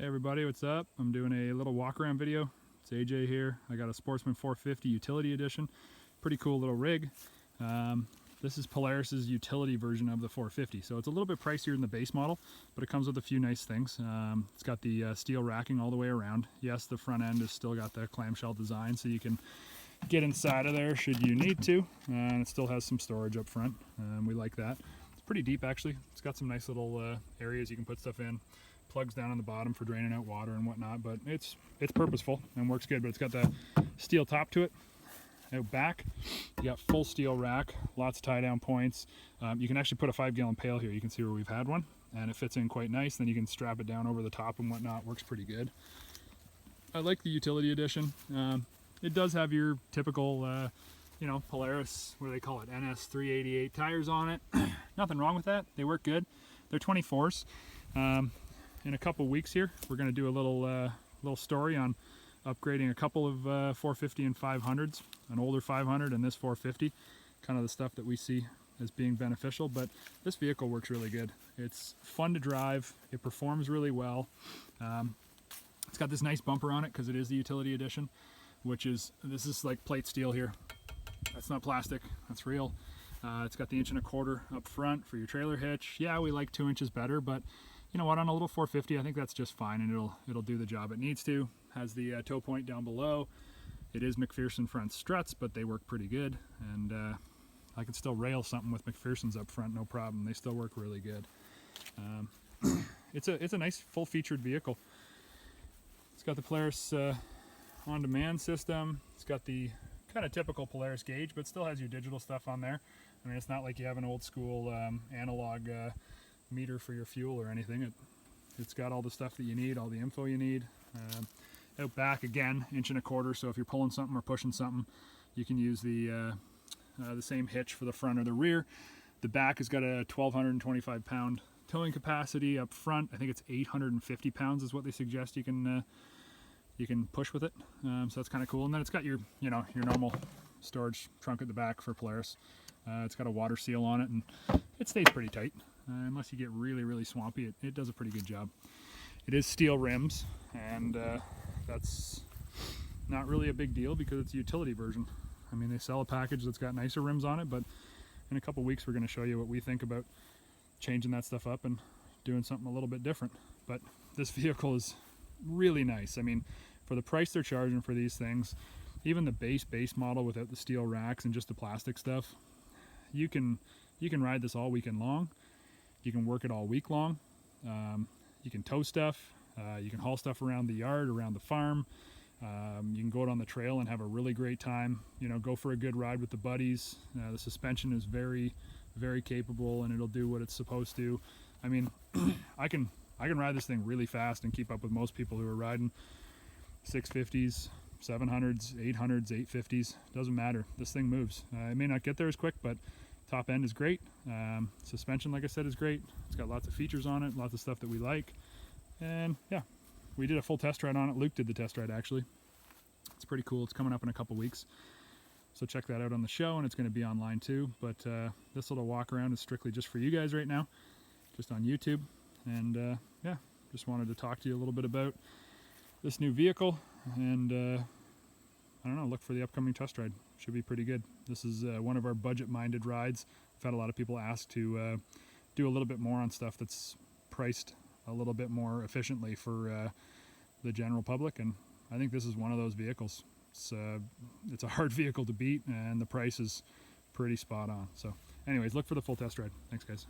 Hey everybody, what's up? I'm doing a little walk around video. It's AJ here. I got a Sportsman 450 Utility Edition. Pretty cool little rig. This is Polaris's utility version of the 450. So it's a little bit pricier than the base model, but it comes with a few nice things. It's got the steel racking all the way around. Yes, the front end has still got the clamshell design, so you can get inside of there should you need to. And it still has some storage up front. We like that. It's pretty deep actually. It's got some nice little areas you can put stuff in. Plugs down on the bottom for draining out water and whatnot, but it's purposeful and works good. But it's got the steel top to it. Out back, you got full steel rack, lots of tie down points. You can actually put a 5-gallon pail here. You can see where we've had one, and it fits in quite nice. Then you can strap it down over the top and whatnot. Works pretty good. I like the utility edition. It does have your typical Polaris, what do they call it, NS 388 tires on it. Nothing wrong with that. They work good. They're 24s. In a couple weeks here, we're going to do a little story on upgrading a couple of 450 and 500s, an older 500 and this 450, kind of the stuff that we see as being beneficial. But this vehicle works really good. It's fun to drive. It performs really well. It's got this nice bumper on it because it is the utility edition, this is like plate steel here. That's not plastic, that's real. It's got the 1.25 inch up front for your trailer hitch. Yeah, we like 2 inches better, but you know what, on a little 450 I think that's just fine, and it'll do the job it needs to. Has the tow point down below. It is McPherson front struts, but they work pretty good, and I can still rail something with McPherson's up front, no problem. They still work really good. It's a nice full featured vehicle. It's got the Polaris on-demand system. It's got the kind of typical Polaris gauge, but still has your digital stuff on there. I mean, it's not like you have an old school analog meter for your fuel or anything. It's got all the stuff that you need, all the info you need. Out back, again, 1.25 inch, so if you're pulling something or pushing something, you can use the same hitch for the front or the rear. The back has got a 1,225 pound towing capacity. Up front, I think it's 850 pounds is what they suggest you can push with it. So that's kind of cool. And then it's got your normal storage trunk at the back for Polaris. It's got a water seal on it, and it stays pretty tight. Unless you get really, really swampy, it does a pretty good job. It is steel rims, and that's not really a big deal because it's a utility version. I mean, they sell a package that's got nicer rims on it, but in a couple weeks we're going to show you what we think about changing that stuff up and doing something a little bit different. But this vehicle is really nice. I mean, for the price they're charging for these things, even the base model without the steel racks and just the plastic stuff, you can ride this all weekend long. You can work it all week long. You can tow stuff. You can haul stuff around the yard, around the farm. You can go out on the trail and have a really great time. Go for a good ride with the buddies. The suspension is very, very capable, and it'll do what it's supposed to. I mean, I can ride this thing really fast and keep up with most people who are riding 650s, 700s, 800s, 850s. Doesn't matter. This thing moves. It may not get there as quick, but top end is great. Suspension, like I said, is great. It's got lots of features on it, lots of stuff that we like. And yeah, we did a full test ride on it. Luke did the test ride actually. It's pretty cool. It's coming up in a couple weeks. So check that out on the show, and it's going to be online too. But this little walk around is strictly just for you guys right now, just on YouTube. And yeah, just wanted to talk to you a little bit about this new vehicle, and I don't know, look for the upcoming test ride. Should be pretty good. This is one of our budget-minded rides. I've had a lot of people ask to do a little bit more on stuff that's priced a little bit more efficiently for the general public, and I think this is one of those vehicles. It's a hard vehicle to beat, and the price is pretty spot on. So anyways, look for the full test ride. Thanks, guys.